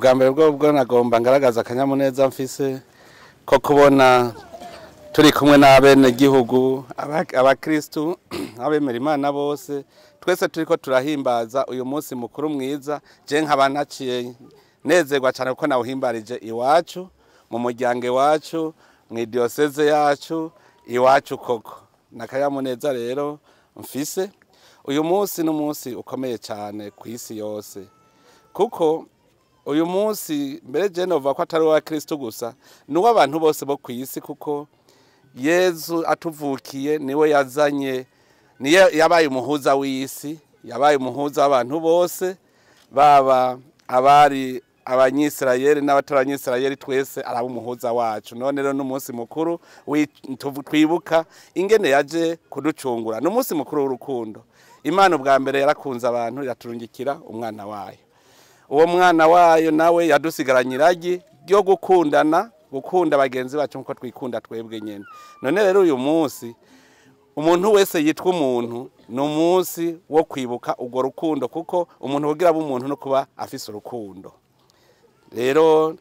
ubwa mbere bwo nagomba ngaragaza akanyamuneza mfise ko kubona turi kumwe n'abene gihugu abakristu abemera Imana bose twese turiko turahimbaza uyu munsi mukuru mwiza je nkabanaciye nezerwa cyane kuko nawuhimbarije iwacu mu muryango iwacu mu diocese yacu iwacu koko nakayamuneza rero mfise uyu munsi n'umunsi ukomeye cyane ku isi yose kuko uyu munsi mbere je nova ko atari wa Kristo gusa nuwo abantu bose bo ku isi kuko Yezu atuvukiye niwe yazanye niye yabaye umuhuza w'isi yabaye umuhuza w'abantu bose baba abari abanyisirayeli n'abataranyisirayeli twese araba umuhuza wacu none rero n'umunsi mukuru twibuka ingene yaje kuducungura n'umunsi mukuru w'urukundo Imana ubwa mbere yarakunze abantu yaturungikira umwana wayo uwo mwana wayo nawe yadusigaranye iragi ryo gukunda bagenzi bacu nkuko twikunda twebwe nyene none rero uyu munsi umuntu wese yitwa umuntu ni umunsi wo kwibuka urwo rukundo kuko umuntu kugira abo umuntu no kuba afise urukundo rero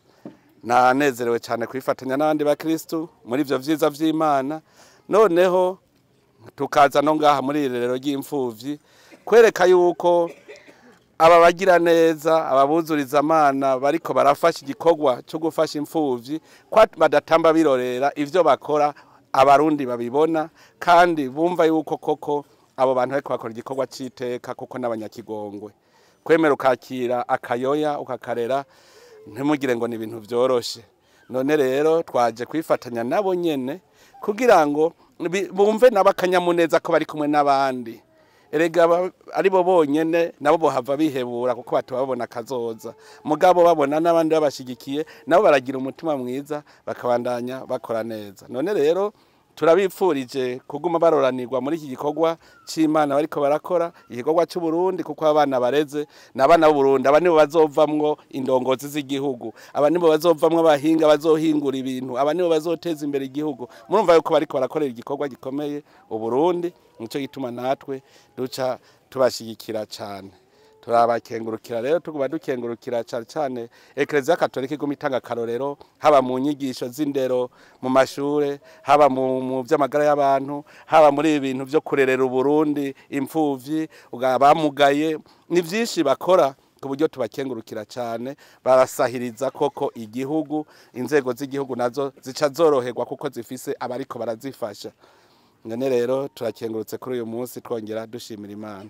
nanezerewe cyane kwifatanya n'abandi bakristo muri ivyo vyiza vy'Imana noneho tukaza no ngaha muri irerero ry'imfuvyi kwereka yuko aba bagira neza ababuzuriza Imana bariko barafasha igikorwa cyo gufasha imfuvyi kwa badatamba birorera ivyo bakora abarundi babibona kandi bumva yuko koko abo bantu bariko bakora igikorwa citeka kuko n'abanyakigongwe kwemera ukakira akayoya ukakarera ntimugire ngo ni ibintu byoroshe none rero twaje kwifatanya nabo nyene kugira ngo bumve nabakanyamuneza ko bari kumwe n'abandi erega aribo bonyene nabo bohava bihebura kuko batubabona kazoza mugabo babona n'abandi babashigikiye nabo baragira umutima mwiza bakabandanya bakora neza none rero turabipfurije kuguma baroranirwa muri iki gikorwa c'Imana bariko barakora igikorwa cy'u Burundi kuko abana bareze n'abana b'u Burundi abani bo bazovamwo indongozi z'igihugu abani bo bazovamwo abahinga bazohingura ibintu abani bo bazoteza imbere igihugu murumva yuko bariko barakorera igikorwa gikomeye u Burundi nico gituma natwe duca tubashigikira cyane turabakengurukira rero tuguba dukengurukira cyane Ecclesia Catholique iguma itanga karorero haba mu nyigisho z'indero mu mashure haba mu by'amagara y'abantu haba muri ibintu byo kurerera u Burundi imfuvyi ugabamugaye ni byinshi bakora ku buryo tubakengurukira cyane barasahiriza koko igihugu inzego z'igihugu nazo zica zoroherwa kuko zifise abariko barazifasha none rero turakengurutse kuri uyu munsi twongera dushimira Imana.